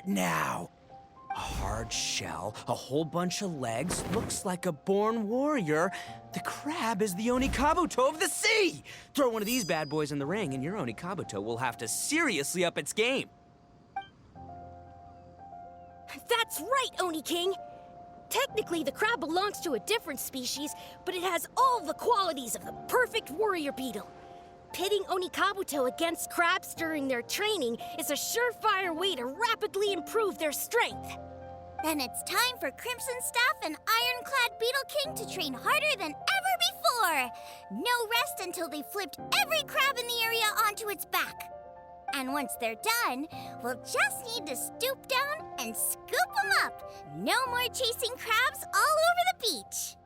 it now! A hard shell, a whole bunch of legs, looks like a born warrior. The crab is the Onikabuto of the sea! Throw one of these bad boys in the ring and your Onikabuto will have to seriously up its game. That's right, Oni King! Technically, the crab belongs to a different species, but it has all the qualities of the perfect warrior beetle. Pitting Onikabuto against crabs during their training is a surefire way to rapidly improve their strength. Then it's time for Crimson Staff and Ironclad Beetle King to train harder than ever before! No rest until they've flipped every crab in the area onto its back. And once they're done, we'll just need to stoop down and scoop them up. No more chasing crabs all over the beach.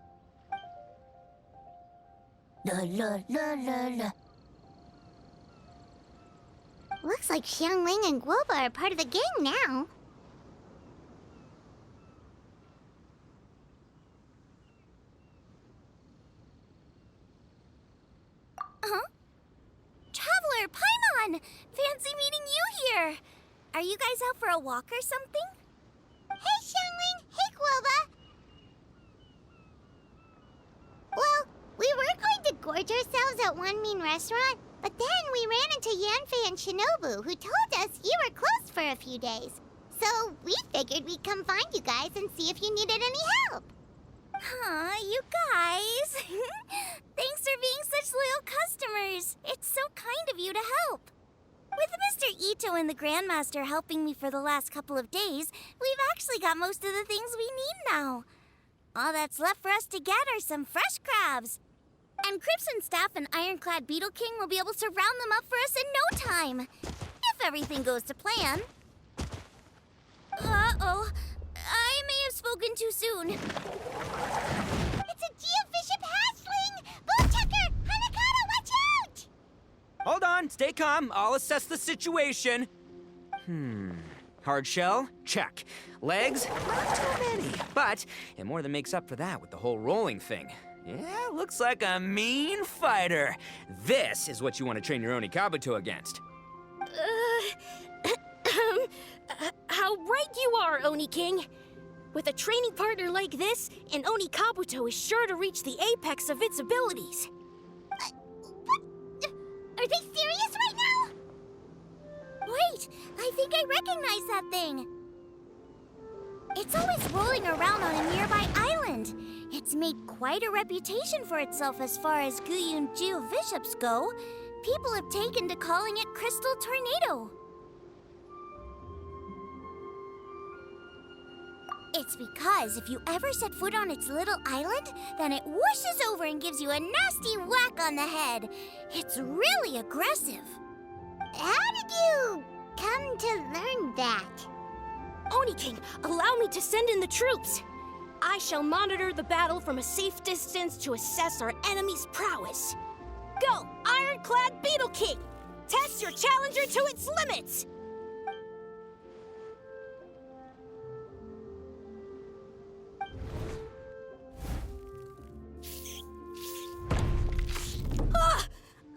La la la la la. Looks like Xiangling and GOUBA are part of the gang now. Huh? Traveler, Paimon! Fancy meeting you here! Are you guys out for a walk or something? Hey, Xiangling! Hey, GOUBA! Well, we were going to gorge ourselves at one mean restaurant, but then we ran into Yanfei and Shinobu, who told us you were closed for a few days. So we figured we'd come find you guys and see if you needed any help. Aw, you guys! Thanks for being such loyal customers. It's so kind of you to help. With Mr. ITTO and the Grandmaster helping me for the last couple of days, we've actually got most of the things we need now. All that's left for us to get are some fresh crabs. And Crimson Staff and Ironclad Beetle King will be able to round them up for us in no time. If everything goes to plan. Uh-oh. I may have spoken too soon. It's a Geobishop hatchling! Bullchucker! Hanakata, watch out! Hold on, stay calm. I'll assess the situation. Hard shell? Check. Legs? Not too many. But it more than makes up for that with the whole rolling thing. Yeah, looks like a mean fighter. This is what you want to train your Onikabuto against. How right you are, Oni King. With a training partner like this, an Onikabuto is sure to reach the apex of its abilities. What? Are they serious right now? Wait, I think I recognize that thing. It's always rolling around on a nearby island. It's made quite a reputation for itself as far as Guyun Geobishops go. People have taken to calling it Crystal Tornado. It's because if you ever set foot on its little island, then it whooshes over and gives you a nasty whack on the head. It's really aggressive. How did you come to learn that? Oni King, allow me to send in the troops. I shall monitor the battle from a safe distance to assess our enemy's prowess. Go, Ironclad Beetle King! Test your challenger to its limits!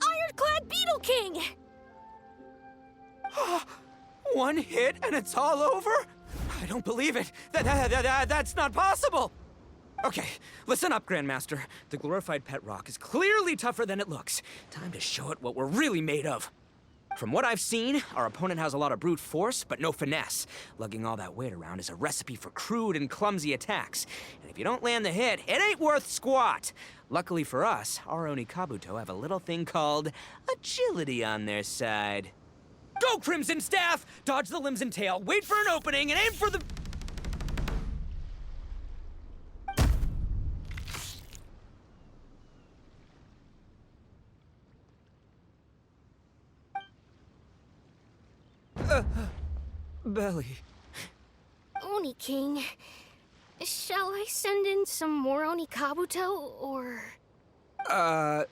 Ironclad Beetle King! One hit and it's all over? I don't believe it. That's not possible. Okay, listen up, Grandmaster. The glorified pet rock is clearly tougher than it looks. Time to show it what we're really made of. From what I've seen, our opponent has a lot of brute force, but no finesse. Lugging all that weight around is a recipe for crude and clumsy attacks. And if you don't land the hit, it ain't worth squat. Luckily for us, our Onikabuto have a little thing called agility on their side. Go, Crimson Staff! Dodge the limbs and tail, wait for an opening, and aim for the... belly. Oni King, shall I send in some more Onikabuto, or... Well,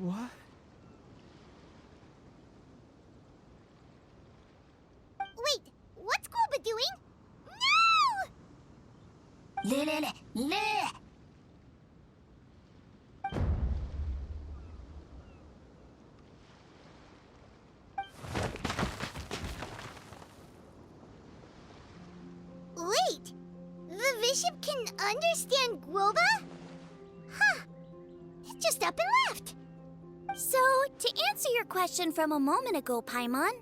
what? Wait, what's GOUBA doing? No! bishop can understand GOUBA? Huh. It just up and left. So, to answer your question from a moment ago, Paimon,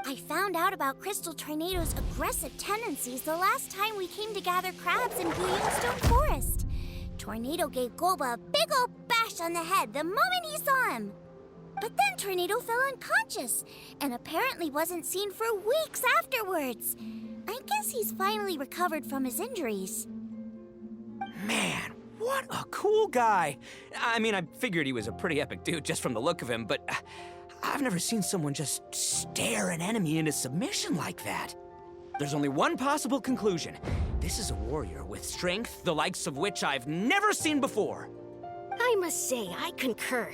I found out about Crystal Tornado's aggressive tendencies the last time we came to gather crabs in Stone Forest. Tornado gave GOUBA a big old bash on the head the moment he saw him. But then Tornado fell unconscious and apparently wasn't seen for weeks afterwards. I guess he's finally recovered from his injuries. Man, what a cool guy. I mean, I figured he was a pretty epic dude just from the look of him, but I've never seen someone just stare an enemy into submission like that. There's only one possible conclusion. This is a warrior with strength the likes of which I've never seen before. I must say, I concur.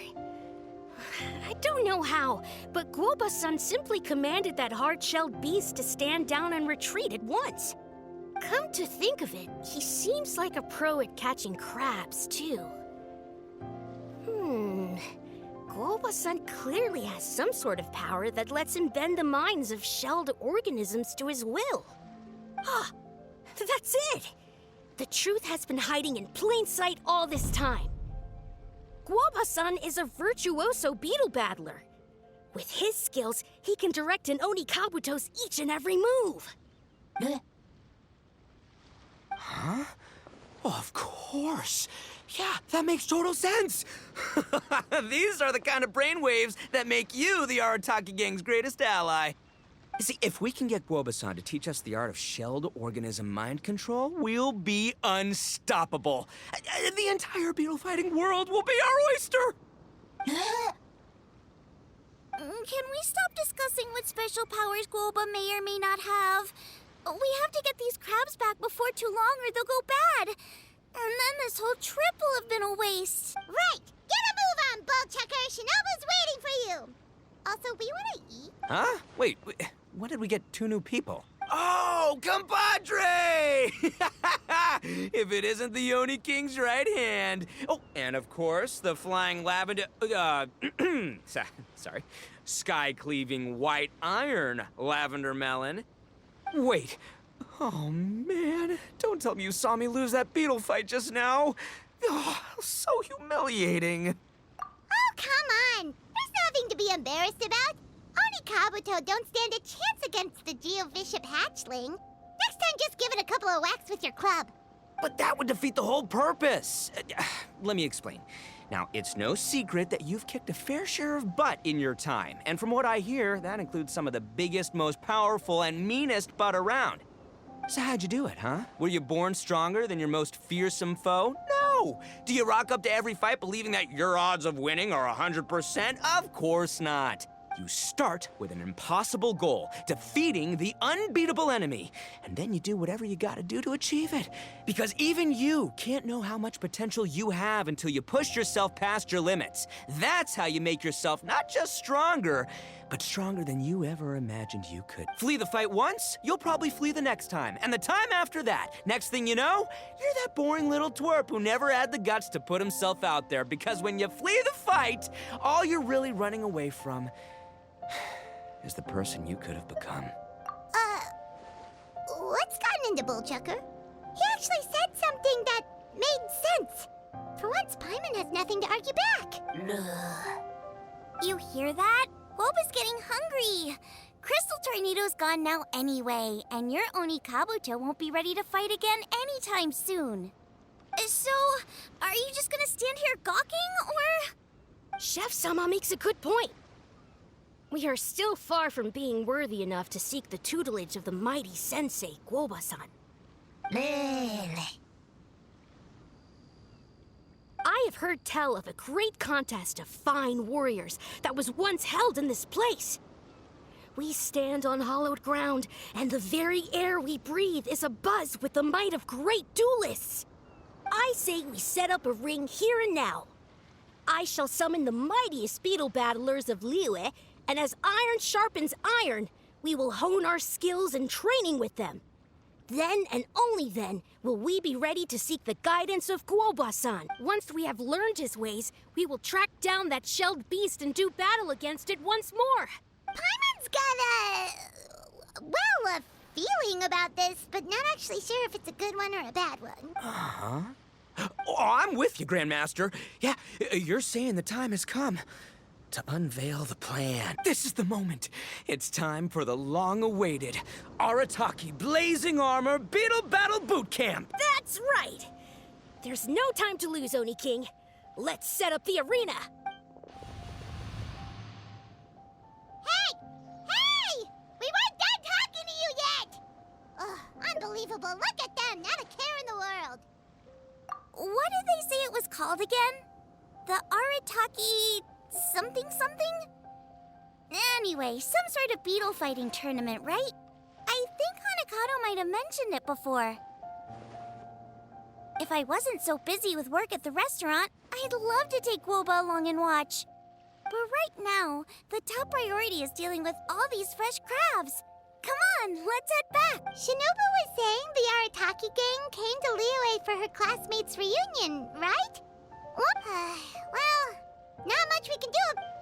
I don't know how, but GOUBA-san simply commanded that hard-shelled beast to stand down and retreat at once. Come to think of it, he seems like a pro at catching crabs, too. GOUBA-san clearly has some sort of power that lets him bend the minds of shelled organisms to his will. Ah, that's it! The truth has been hiding in plain sight all this time. GOUBA-san is a virtuoso beetle battler. With his skills, he can direct an Oni Kabuto's each and every move. Huh? Oh, of course. Yeah, that makes total sense. These are the kind of brainwaves that make you the Arataki Gang's greatest ally. See, if we can get GOUBA-san to teach us the art of shelled organism mind control, we'll be unstoppable. The entire beetle fighting world will be our oyster! Can we stop discussing what special powers GOUBA may or may not have? We have to get these crabs back before too long or they'll go bad. And then this whole trip will have been a waste. Right! Get a move on, Bullchucker! Shinobu's waiting for you! Also, we want to eat. Huh? Wait, when did we get 2 new people? Oh, compadre! If it isn't the Oni King's right hand. Oh, and of course, the flying lavender, sorry, sky-cleaving white iron lavender melon. Wait, oh man, don't tell me you saw me lose that beetle fight just now. Oh, so humiliating. Oh, come on! There's nothing to be embarrassed about. Oni Kabuto don't stand a chance against the Geovishap hatchling. Next time, just give it a couple of whacks with your club. But that would defeat the whole purpose. Let me explain. Now, it's no secret that you've kicked a fair share of butt in your time. And from what I hear, that includes some of the biggest, most powerful, and meanest butt around. So how'd you do it, huh? Were you born stronger than your most fearsome foe? No! Do you rock up to every fight believing that your odds of winning are 100%? Of course not. You start with an impossible goal, defeating the unbeatable enemy. And then you do whatever you gotta do to achieve it. Because even you can't know how much potential you have until you push yourself past your limits. That's how you make yourself not just stronger, but stronger than you ever imagined you could. Flee the fight once, you'll probably flee the next time. And the time after that, next thing you know, you're that boring little twerp who never had the guts to put himself out there. Because when you flee the fight, all you're really running away from is the person you could have become. What's gotten into Bullchucker? He actually said something that made sense. For once, Paimon has nothing to argue back. You hear that? GOUBA's getting hungry. Crystal Tornado's gone now anyway, and your Oni Kabuto won't be ready to fight again anytime soon. So, are you just gonna stand here gawking, or...? Chef-sama makes a good point. We are still far from being worthy enough to seek the tutelage of the mighty sensei, GOUBA-san. I have heard tell of a great contest of fine warriors that was once held in this place. We stand on hallowed ground, and the very air we breathe is abuzz with the might of great duelists. I say we set up a ring here and now. I shall summon the mightiest beetle battlers of Liyue, and as iron sharpens iron, we will hone our skills and training with them. Then and only then will we be ready to seek the guidance of GOUBA-san. Once we have learned his ways, we will track down that shelled beast and do battle against it once more. Paimon's got a feeling about this, but not actually sure if it's a good one or a bad one. Uh-huh. Oh, I'm with you, Grandmaster. Yeah, you're saying the time has come to unveil the plan. This is the moment. It's time for the long-awaited Arataki Blazing Armor Beetle Battle Boot Camp. That's right! There's no time to lose, Oni King. Let's set up the arena. Hey! Hey! We weren't done talking to you yet! Ugh, unbelievable. Look at them. Not a care in the world. What did they say it was called again? The Arataki something something? Anyway, some sort of beetle fighting tournament, right? I think Hanakato might have mentioned it before. If I wasn't so busy with work at the restaurant, I'd love to take GOUBA along and watch. But right now, the top priority is dealing with all these fresh crabs. Come on, let's head back. Shinobu was saying the Arataki gang came to Liyue for her classmates' reunion, right? Well, not much we can do